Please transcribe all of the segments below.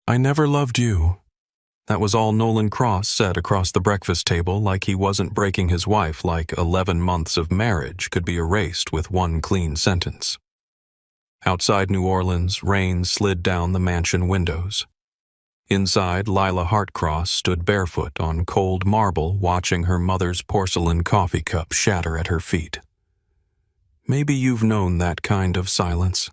I never loved you. That was all Nolan Cross said across the breakfast table, like he wasn't breaking his wife, like 11 months of marriage could be erased with one clean sentence. Outside New Orleans, rain slid down the mansion windows. Inside, Lila Hartcross stood barefoot on cold marble, watching her mother's porcelain coffee cup shatter at her feet. Maybe you've known that kind of silence.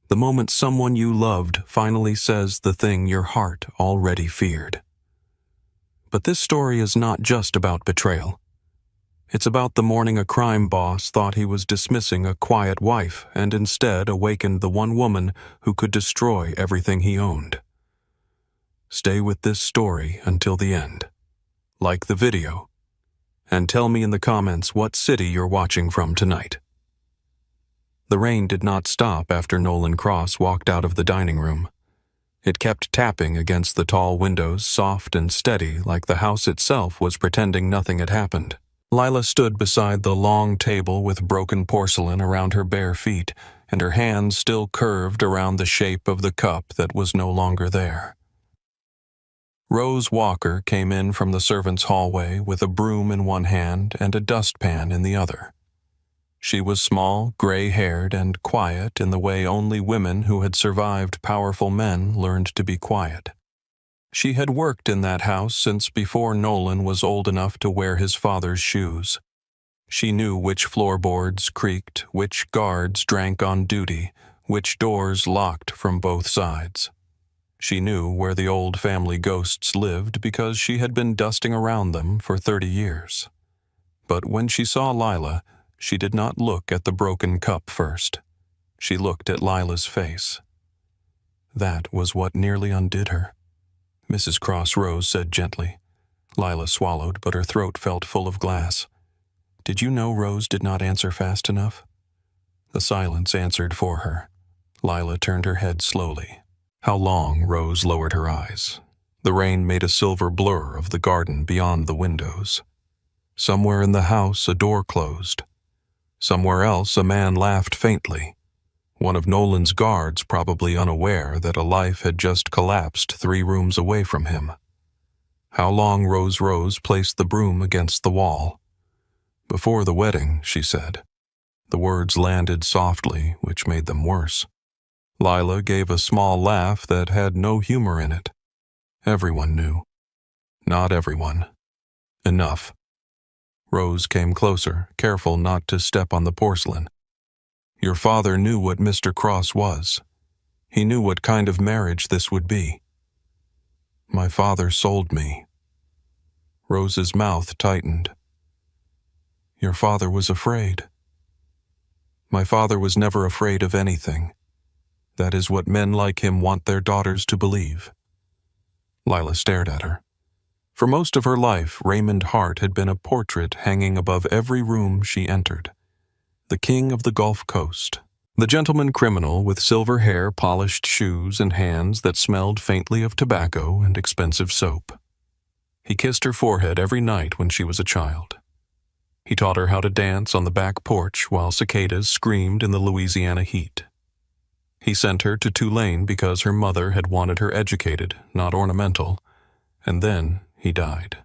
The moment someone you loved finally says the thing your heart already feared. But this story is not just about betrayal. It's about the morning a crime boss thought he was dismissing a quiet wife and instead awakened the one woman who could destroy everything he owned. Stay with this story until the end. Like the video. And tell me in the comments what city you're watching from tonight. The rain did not stop after Nolan Cross walked out of the dining room. It kept tapping against the tall windows, soft and steady, like the house itself was pretending nothing had happened. Lila stood beside the long table with broken porcelain around her bare feet, and her hands still curved around the shape of the cup that was no longer there. Rose Walker came in from the servants' hallway with a broom in one hand and a dustpan in the other. She was small, gray-haired, and quiet in the way only women who had survived powerful men learned to be quiet. She had worked in that house since before Nolan was old enough to wear his father's shoes. She knew which floorboards creaked, which guards drank on duty, which doors locked from both sides. She knew where the old family ghosts lived because she had been dusting around them for 30 years. But when she saw Lila, she did not look at the broken cup first. She looked at Lila's face. That was what nearly undid her. Mrs. Cross Rose said gently. Lila swallowed, but her throat felt full of glass. Did you know Rose did not answer fast enough? The silence answered for her. Lila turned her head slowly. How long? Rose lowered her eyes. The rain made a silver blur of the garden beyond the windows. Somewhere in the house, a door closed. Somewhere else, a man laughed faintly. One of Nolan's guards, probably unaware that a life had just collapsed 3 rooms away from him. How long? Rose placed the broom against the wall. Before the wedding, she said. The words landed softly, which made them worse. Lila gave a small laugh that had no humor in it. Everyone knew. Not everyone. Enough. Rose came closer, careful not to step on the porcelain. Your father knew what Mr. Cross was. He knew what kind of marriage this would be. My father sold me. Rose's mouth tightened. Your father was afraid. My father was never afraid of anything. That is what men like him want their daughters to believe. Lila stared at her. For most of her life, Raymond Hart had been a portrait hanging above every room she entered. The king of the Gulf Coast. The gentleman criminal with silver hair, polished shoes, and hands that smelled faintly of tobacco and expensive soap. He kissed her forehead every night when she was a child. He taught her how to dance on the back porch while cicadas screamed in the Louisiana heat. He sent her to Tulane because her mother had wanted her educated, not ornamental, and then he died.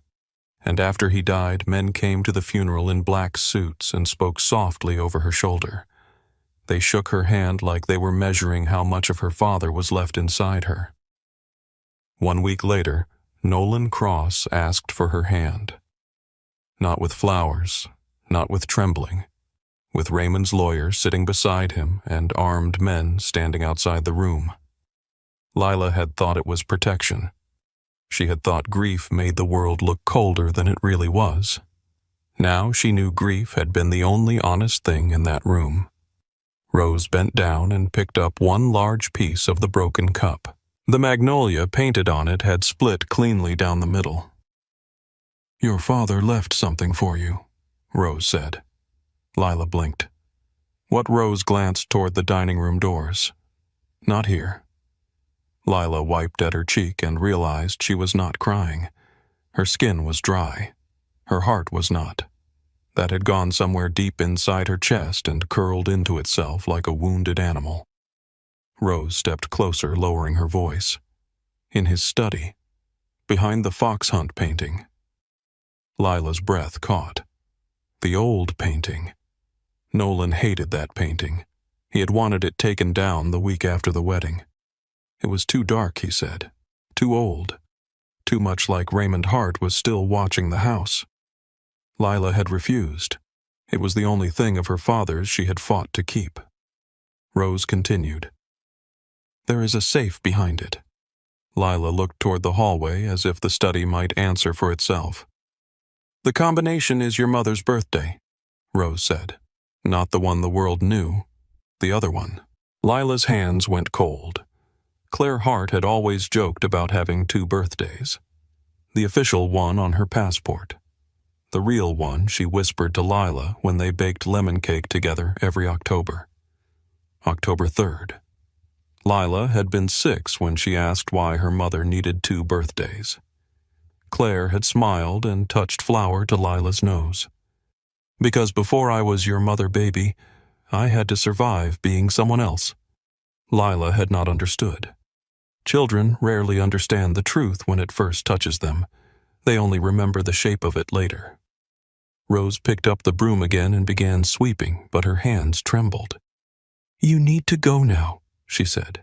And after he died, men came to the funeral in black suits and spoke softly over her shoulder. They shook her hand like they were measuring how much of her father was left inside her. 1 week later, Nolan Cross asked for her hand. Not with flowers, not with trembling, with Raymond's lawyer sitting beside him and armed men standing outside the room. Lila had thought it was protection. She had thought grief made the world look colder than it really was. Now she knew grief had been the only honest thing in that room. Rose bent down and picked up one large piece of the broken cup. The magnolia painted on it had split cleanly down the middle. Your father left something for you, Rose said. Lila blinked. What? Rose glanced toward the dining room doors. Not here. Lila wiped at her cheek and realized she was not crying. Her skin was dry. Her heart was not. That had gone somewhere deep inside her chest and curled into itself like a wounded animal. Rose stepped closer, lowering her voice. In his study, behind the fox hunt painting. Lila's breath caught. The old painting. Nolan hated that painting. He had wanted it taken down the week after the wedding. It was too dark, he said. Too old. Too much like Raymond Hart was still watching the house. Lila had refused. It was the only thing of her father's she had fought to keep. Rose continued. There is a safe behind it. Lila looked toward the hallway as if the study might answer for itself. The combination is your mother's birthday, Rose said. Not the one the world knew. The other one. Lila's hands went cold. Claire Hart had always joked about having 2 birthdays. The official one on her passport. The real one she whispered to Lila when they baked lemon cake together every October. October 3rd. Lila had been 6 when she asked why her mother needed 2 birthdays. Claire had smiled and touched flower to Lila's nose. Because before I was your mother, baby, I had to survive being someone else. Lila had not understood. Children rarely understand the truth when it first touches them. They only remember the shape of it later. Rose picked up the broom again and began sweeping, but her hands trembled. You need to go now, she said.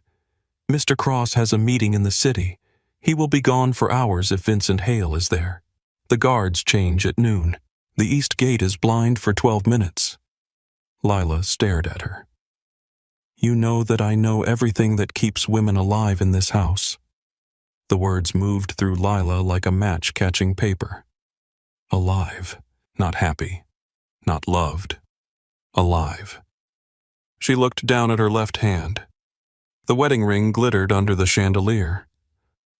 Mr. Cross has a meeting in the city. He will be gone for hours if Vincent Hale is there. The guards change at noon. The east gate is blind for 12 minutes. Lila stared at her. You know that I know everything that keeps women alive in this house. The words moved through Lila like a match catching paper. Alive, not happy, not loved. Alive. She looked down at her left hand. The wedding ring glittered under the chandelier.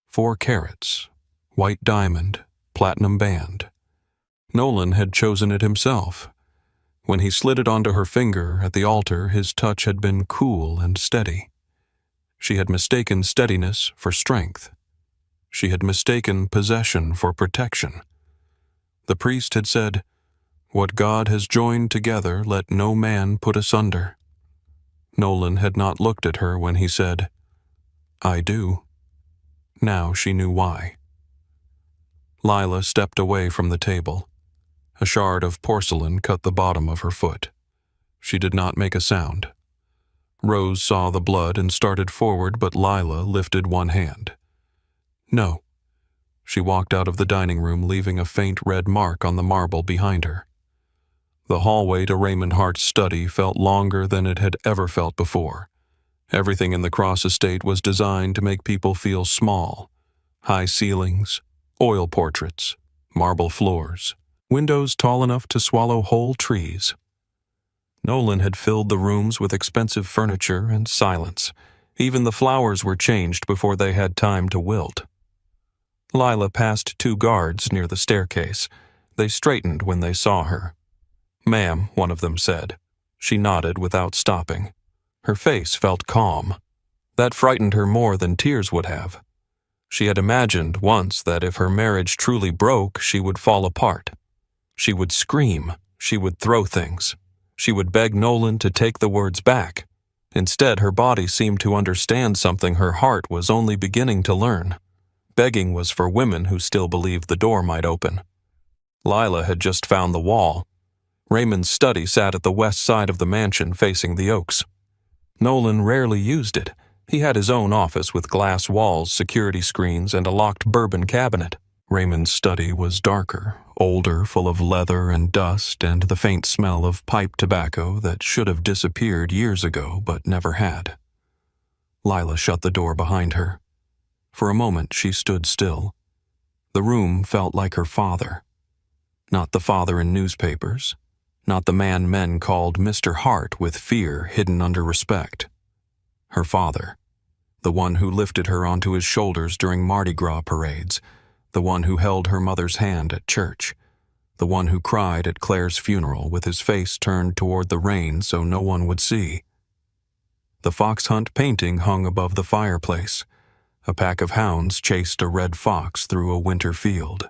4 carats, white diamond, platinum band. Nolan had chosen it himself. When he slid it onto her finger at the altar, his touch had been cool and steady. She had mistaken steadiness for strength. She had mistaken possession for protection. The priest had said, "What God has joined together, let no man put asunder." Nolan had not looked at her when he said, "I do." Now she knew why. Lila stepped away from the table. A shard of porcelain cut the bottom of her foot. She did not make a sound. Rose saw the blood and started forward, but Lila lifted one hand. No. She walked out of the dining room, leaving a faint red mark on the marble behind her. The hallway to Raymond Hart's study felt longer than it had ever felt before. Everything in the Cross estate was designed to make people feel small. High ceilings, oil portraits, marble floors, windows tall enough to swallow whole trees. Nolan had filled the rooms with expensive furniture and silence. Even the flowers were changed before they had time to wilt. Lila passed 2 guards near the staircase. They straightened when they saw her. "Ma'am," one of them said. She nodded without stopping. Her face felt calm. That frightened her more than tears would have. She had imagined once that if her marriage truly broke, she would fall apart. She would scream. She would throw things. She would beg Nolan to take the words back. Instead, her body seemed to understand something her heart was only beginning to learn. Begging was for women who still believed the door might open. Lila had just found the wall. Raymond's study sat at the west side of the mansion facing the Oaks. Nolan rarely used it. He had his own office with glass walls, security screens, and a locked bourbon cabinet. Raymond's study was darker, older, full of leather and dust and the faint smell of pipe tobacco that should have disappeared years ago but never had. Lila shut the door behind her. For a moment she stood still. The room felt like her father. Not the father in newspapers. Not the man men called Mr. Hart with fear hidden under respect. Her father. The one who lifted her onto his shoulders during Mardi Gras parades. The one who held her mother's hand at church. The one who cried at Claire's funeral with his face turned toward the rain so no one would see. The fox hunt painting hung above the fireplace. A pack of hounds chased a red fox through a winter field.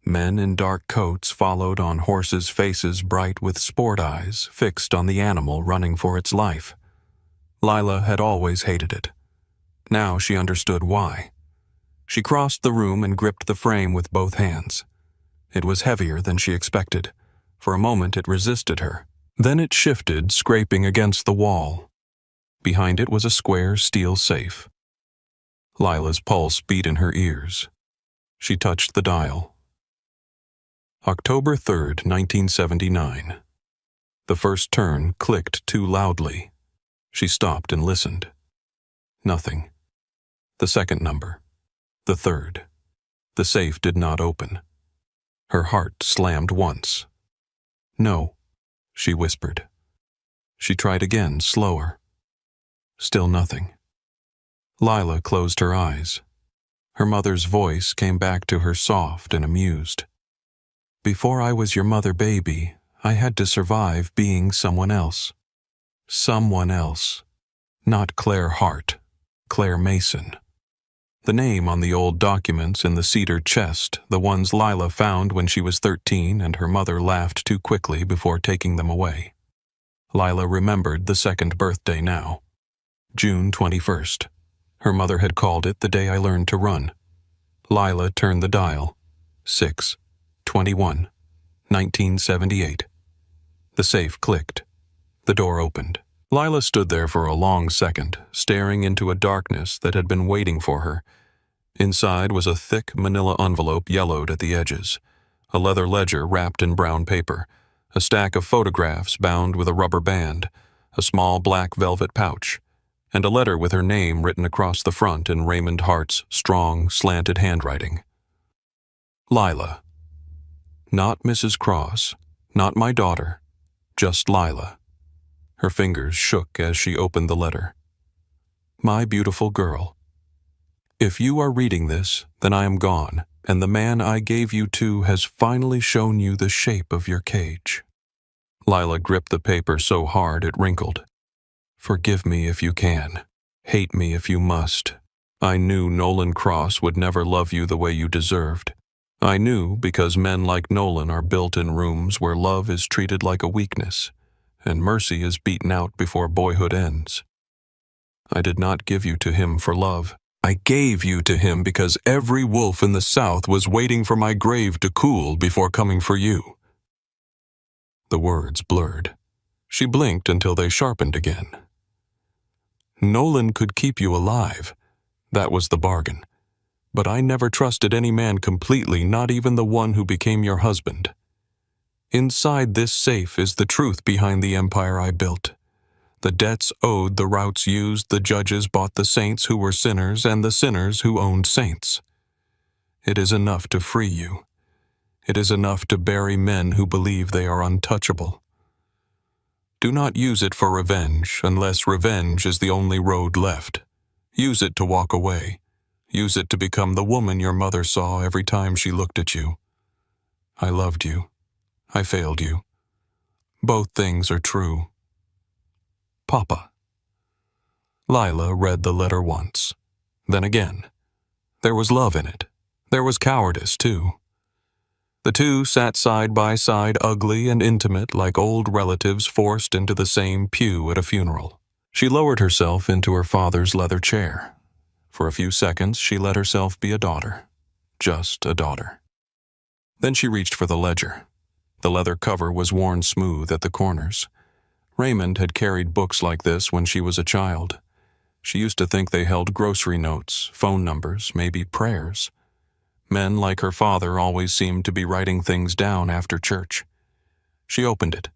Men in dark coats followed on horses' faces bright with sport eyes fixed on the animal running for its life. Lila had always hated it. Now she understood why. She crossed the room and gripped the frame with both hands. It was heavier than she expected. For a moment it resisted her. Then it shifted, scraping against the wall. Behind it was a square steel safe. Lila's pulse beat in her ears. She touched the dial. October 3rd, 1979. The first turn clicked too loudly. She stopped and listened. Nothing. The second number. The third. The safe did not open. Her heart slammed once. "No," she whispered. She tried again, slower. Still nothing. Lila closed her eyes. Her mother's voice came back to her, soft and amused. "Before I was your mother, baby, I had to survive being someone else. Someone else. Not Claire Hart, Claire Mason." The name on the old documents in the cedar chest, the ones Lila found when she was 13 and her mother laughed too quickly before taking them away. Lila remembered the second birthday now. June 21st. Her mother had called it the day I learned to run. Lila turned the dial. 6:21, 1978. The safe clicked. The door opened. Lila stood there for a long second, staring into a darkness that had been waiting for her. Inside was a thick manila envelope yellowed at the edges, a leather ledger wrapped in brown paper, a stack of photographs bound with a rubber band, a small black velvet pouch, and a letter with her name written across the front in Raymond Hart's strong, slanted handwriting. Lila. Not Mrs. Cross, not my daughter, just Lila. Her fingers shook as she opened the letter. My beautiful girl. If you are reading this, then I am gone, and the man I gave you to has finally shown you the shape of your cage. Lila gripped the paper so hard it wrinkled. Forgive me if you can. Hate me if you must. I knew Nolan Cross would never love you the way you deserved. I knew because men like Nolan are built in rooms where love is treated like a weakness, and mercy is beaten out before boyhood ends. I did not give you to him for love. I gave you to him because every wolf in the South was waiting for my grave to cool before coming for you. The words blurred. She blinked until they sharpened again. Nolan could keep you alive. That was the bargain. But I never trusted any man completely, not even the one who became your husband. Inside this safe is the truth behind the empire I built. The debts owed, the routes used, the judges bought the saints who were sinners, and the sinners who owned saints. It is enough to free you. It is enough to bury men who believe they are untouchable. Do not use it for revenge, unless revenge is the only road left. Use it to walk away. Use it to become the woman your mother saw every time she looked at you. I loved you. I failed you. Both things are true. Papa. Lila read the letter once, then again. There was love in it. There was cowardice, too. The two sat side by side, ugly and intimate, like old relatives forced into the same pew at a funeral. She lowered herself into her father's leather chair. For a few seconds, she let herself be a daughter. Just a daughter. Then she reached for the ledger. The leather cover was worn smooth at the corners. Raymond had carried books like this when she was a child. She used to think they held grocery notes, phone numbers, maybe prayers. Men like her father always seemed to be writing things down after church. She opened it.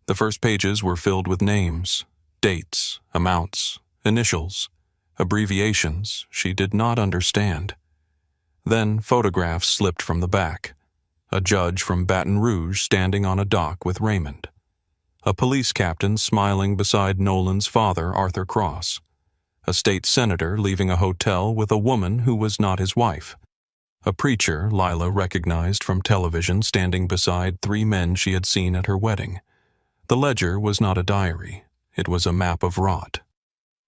The first pages were filled with names, dates, amounts, initials, abbreviations she did not understand. Then photographs slipped from the back. A judge from Baton Rouge standing on a dock with Raymond. A police captain smiling beside Nolan's father, Arthur Cross. A state senator leaving a hotel with a woman who was not his wife. A preacher Lila recognized from television standing beside three men she had seen at her wedding. The ledger was not a diary. It was a map of rot.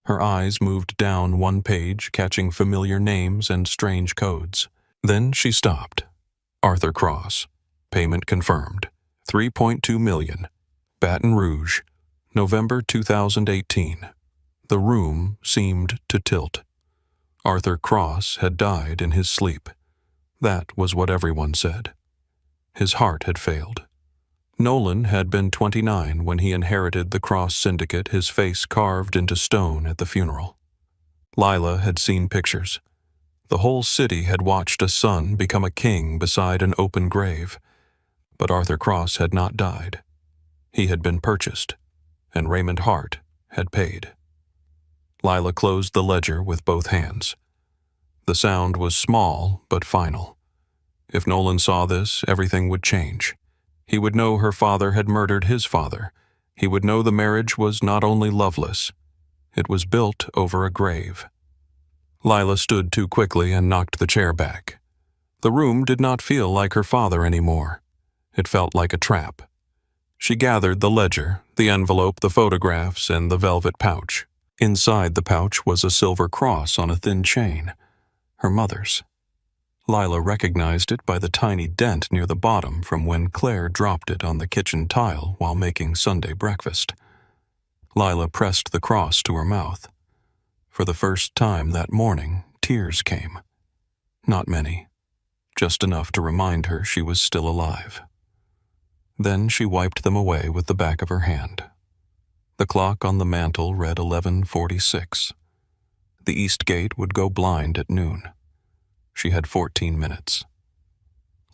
Her eyes moved down one page, catching familiar names and strange codes. Then she stopped. Arthur Cross. Payment confirmed. $3.2 million. Baton Rouge. November 2018. The room seemed to tilt. Arthur Cross had died in his sleep. That was what everyone said. His heart had failed. Nolan had been 29 when he inherited the Cross Syndicate, his face carved into stone at the funeral. Lila had seen pictures. The whole city had watched a son become a king beside an open grave. But Arthur Cross had not died. He had been purchased, and Raymond Hart had paid. Lila closed the ledger with both hands. The sound was small but final. If Nolan saw this, everything would change. He would know her father had murdered his father. He would know the marriage was not only loveless, it was built over a grave. Lila stood too quickly and knocked the chair back. The room did not feel like her father anymore. It felt like a trap. She gathered the ledger, the envelope, the photographs, and the velvet pouch. Inside the pouch was a silver cross on a thin chain, her mother's. Lila recognized it by the tiny dent near the bottom from when Claire dropped it on the kitchen tile while making Sunday breakfast. Lila pressed the cross to her mouth. For the first time that morning, tears came. Not many, just enough to remind her she was still alive. Then she wiped them away with the back of her hand. The clock on the mantel read 11:46. The east gate would go blind at noon. She had 14 minutes.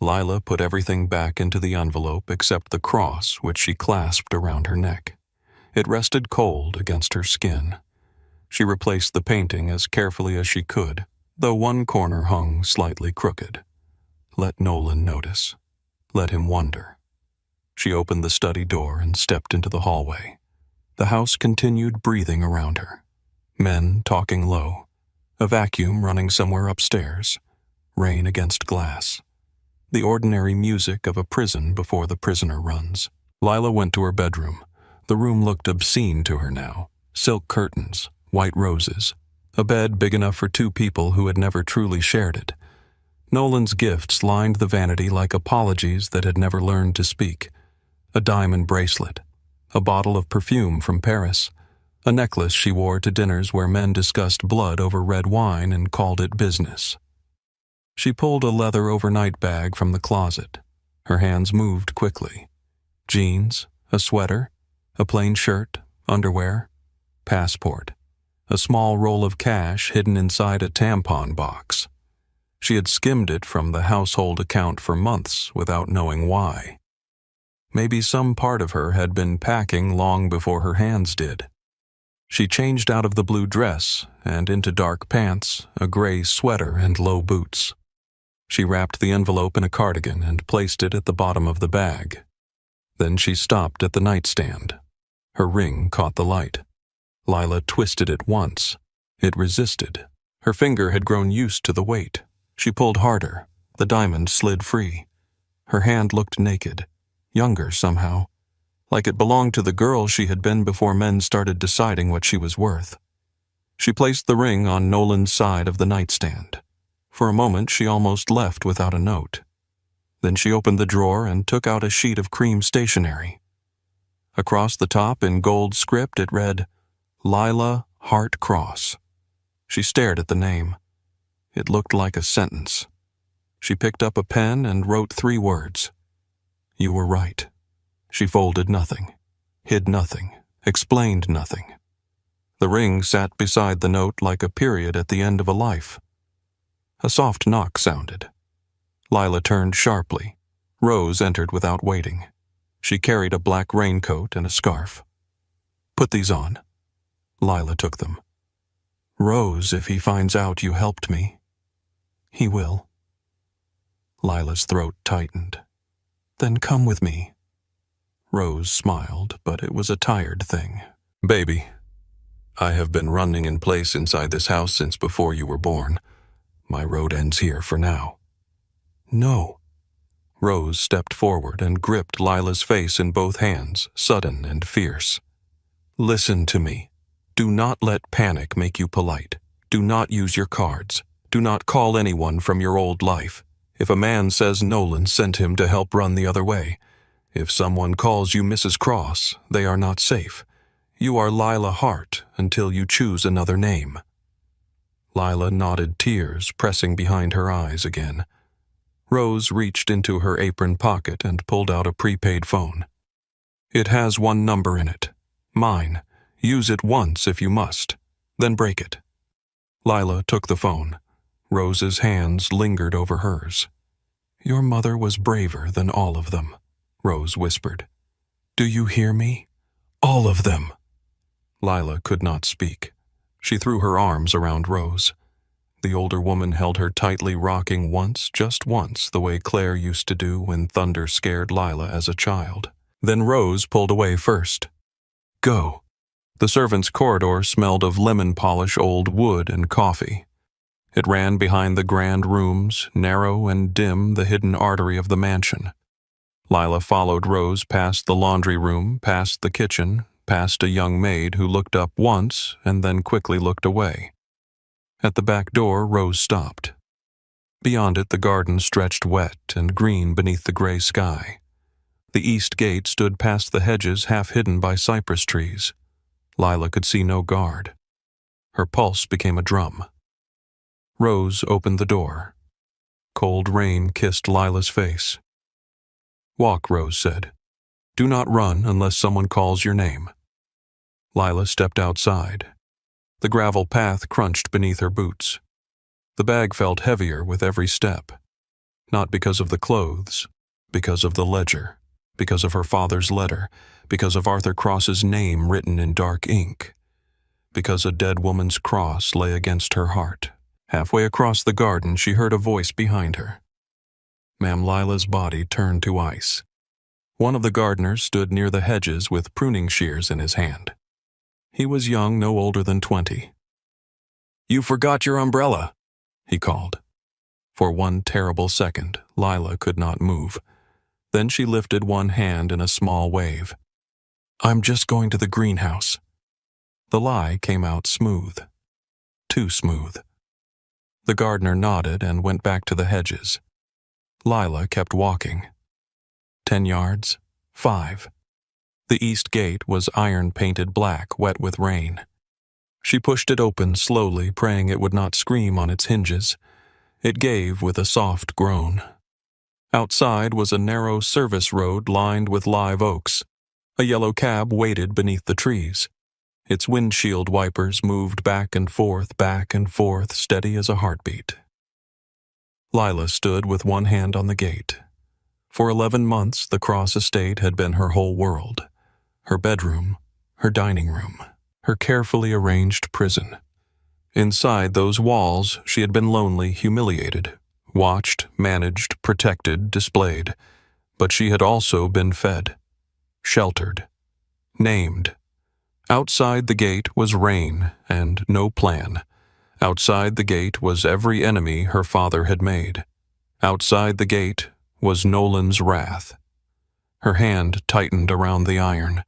Lila put everything back into the envelope except the cross, which she clasped around her neck. It rested cold against her skin. She replaced the painting as carefully as she could, though one corner hung slightly crooked. Let Nolan notice. Let him wonder. She opened the study door and stepped into the hallway. The house continued breathing around her. Men talking low. A vacuum running somewhere upstairs. Rain against glass. The ordinary music of a prison before the prisoner runs. Lila went to her bedroom. The room looked obscene to her now. Silk curtains, white roses, a bed big enough for two people who had never truly shared it. Nolan's gifts lined the vanity like apologies that had never learned to speak. A diamond bracelet, a bottle of perfume from Paris, a necklace she wore to dinners where men discussed blood over red wine and called it business. She pulled a leather overnight bag from the closet. Her hands moved quickly. Jeans, a sweater, a plain shirt, underwear, passport, a small roll of cash hidden inside a tampon box. She had skimmed it from the household account for months without knowing why. Maybe some part of her had been packing long before her hands did. She changed out of the blue dress and into dark pants, a gray sweater, and low boots. She wrapped the envelope in a cardigan and placed it at the bottom of the bag. Then she stopped at the nightstand. Her ring caught the light. Lila twisted it once. It resisted. Her finger had grown used to the weight. She pulled harder. The diamond slid free. Her hand looked naked, younger somehow, like it belonged to the girl she had been before men started deciding what she was worth. She placed the ring on Nolan's side of the nightstand. For a moment, she almost left without a note. Then she opened the drawer and took out a sheet of cream stationery. Across the top in gold script it read, Lila Hart Cross. She stared at the name. It looked like a sentence. She picked up a pen and wrote 3 words. You were right. She folded nothing, hid nothing, explained nothing. The ring sat beside the note like a period at the end of a life. A soft knock sounded. Lila turned sharply. Rose entered without waiting. She carried a black raincoat and a scarf. Put these on. Lila took them. Rose, if he finds out you helped me. He will. Lila's throat tightened. Then come with me. Rose smiled, but it was a tired thing. Baby, I have been running in place inside this house since before you were born. My road ends here for now. No. Rose stepped forward and gripped Lila's face in both hands, sudden and fierce. Listen to me. Do not let panic make you polite. Do not use your cards. Do not call anyone from your old life. If a man says Nolan sent him to help run the other way, if someone calls you Mrs. Cross, they are not safe. You are Lila Hart until you choose another name. Lila nodded, tears pressing behind her eyes again. Rose reached into her apron pocket and pulled out a prepaid phone. It has one number in it. Mine. Use it once if you must. Then break it. Lila took the phone. Rose's hands lingered over hers. Your mother was braver than all of them, Rose whispered. Do you hear me? All of them. Lila could not speak. She threw her arms around Rose. The older woman held her tightly, rocking once, just once, the way Claire used to do when thunder scared Lila as a child. Then Rose pulled away first. Go. The servants' corridor smelled of lemon polish, old wood, and coffee. It ran behind the grand rooms, narrow and dim, the hidden artery of the mansion. Lila followed Rose past the laundry room, past the kitchen, past a young maid who looked up once and then quickly looked away. At the back door, Rose stopped. Beyond it, the garden stretched wet and green beneath the gray sky. The east gate stood past the hedges, half hidden by cypress trees. Lila could see no guard. Her pulse became a drum. Rose opened the door. Cold rain kissed Lila's face. Walk, Rose said. Do not run unless someone calls your name. Lila stepped outside. The gravel path crunched beneath her boots. The bag felt heavier with every step. Not because of the clothes, because of the ledger, because of her father's letter, because of Arthur Cross's name written in dark ink, because a dead woman's cross lay against her heart. Halfway across the garden, she heard a voice behind her. Ma'am Lila's body turned to ice. One of the gardeners stood near the hedges with pruning shears in his hand. He was young, no older than 20. You forgot your umbrella, he called. For one terrible second, Lila could not move. Then she lifted one hand in a small wave. I'm just going to the greenhouse. The lie came out smooth. Too smooth. The gardener nodded and went back to the hedges. Lila kept walking. 10 yards, 5. The east gate was iron-painted black, wet with rain. She pushed it open slowly, praying it would not scream on its hinges. It gave with a soft groan. Outside was a narrow service road lined with live oaks. A yellow cab waited beneath the trees. Its windshield wipers moved back and forth, steady as a heartbeat. Lila stood with one hand on the gate. For 11 months, the Cross estate had been her whole world. Her bedroom, her dining room, her carefully arranged prison. Inside those walls, she had been lonely, humiliated, watched, managed, protected, displayed. But she had also been fed, sheltered, named. Outside the gate was rain and no plan. Outside the gate was every enemy her father had made. Outside the gate was Nolan's wrath. Her hand tightened around the iron.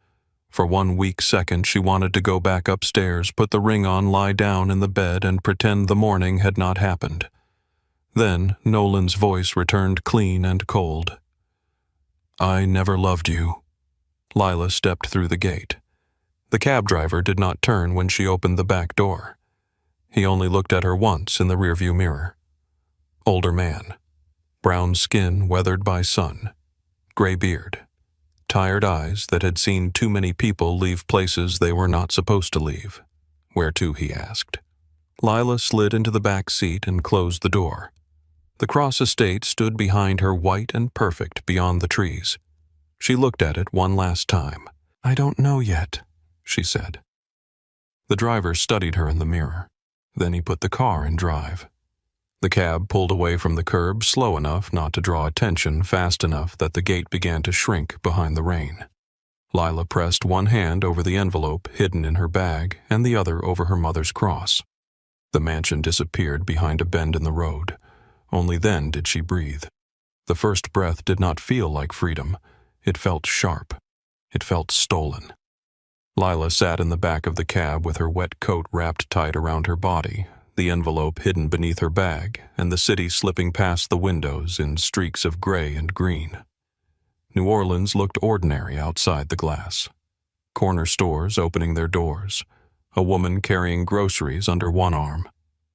For 1 weak second she wanted to go back upstairs, put the ring on, lie down in the bed, and pretend the morning had not happened. Then Nolan's voice returned clean and cold. I never loved you. Lila stepped through the gate. The cab driver did not turn when she opened the back door. He only looked at her once in the rearview mirror. Older man. Brown skin weathered by sun. Gray beard. Tired eyes that had seen too many people leave places they were not supposed to leave. Where to, he asked. Lila slid into the back seat and closed the door. The Cross estate stood behind her, white and perfect beyond the trees. She looked at it one last time. I don't know yet, she said. The driver studied her in the mirror. Then he put the car in drive. The cab pulled away from the curb slow enough not to draw attention, fast enough that the gate began to shrink behind the rain. Lila pressed one hand over the envelope hidden in her bag and the other over her mother's cross. The mansion disappeared behind a bend in the road. Only then did she breathe. The first breath did not feel like freedom. It felt sharp. It felt stolen. Lila sat in the back of the cab with her wet coat wrapped tight around her body, the envelope hidden beneath her bag, and the city slipping past the windows in streaks of gray and green. New Orleans looked ordinary outside the glass. Corner stores opening their doors, a woman carrying groceries under one arm,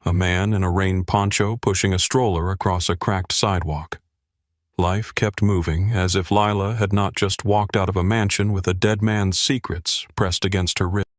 A man in a rain poncho pushing a stroller across a cracked sidewalk. Life kept moving as if Lila had not just walked out of a mansion with a dead man's secrets pressed against her ribs.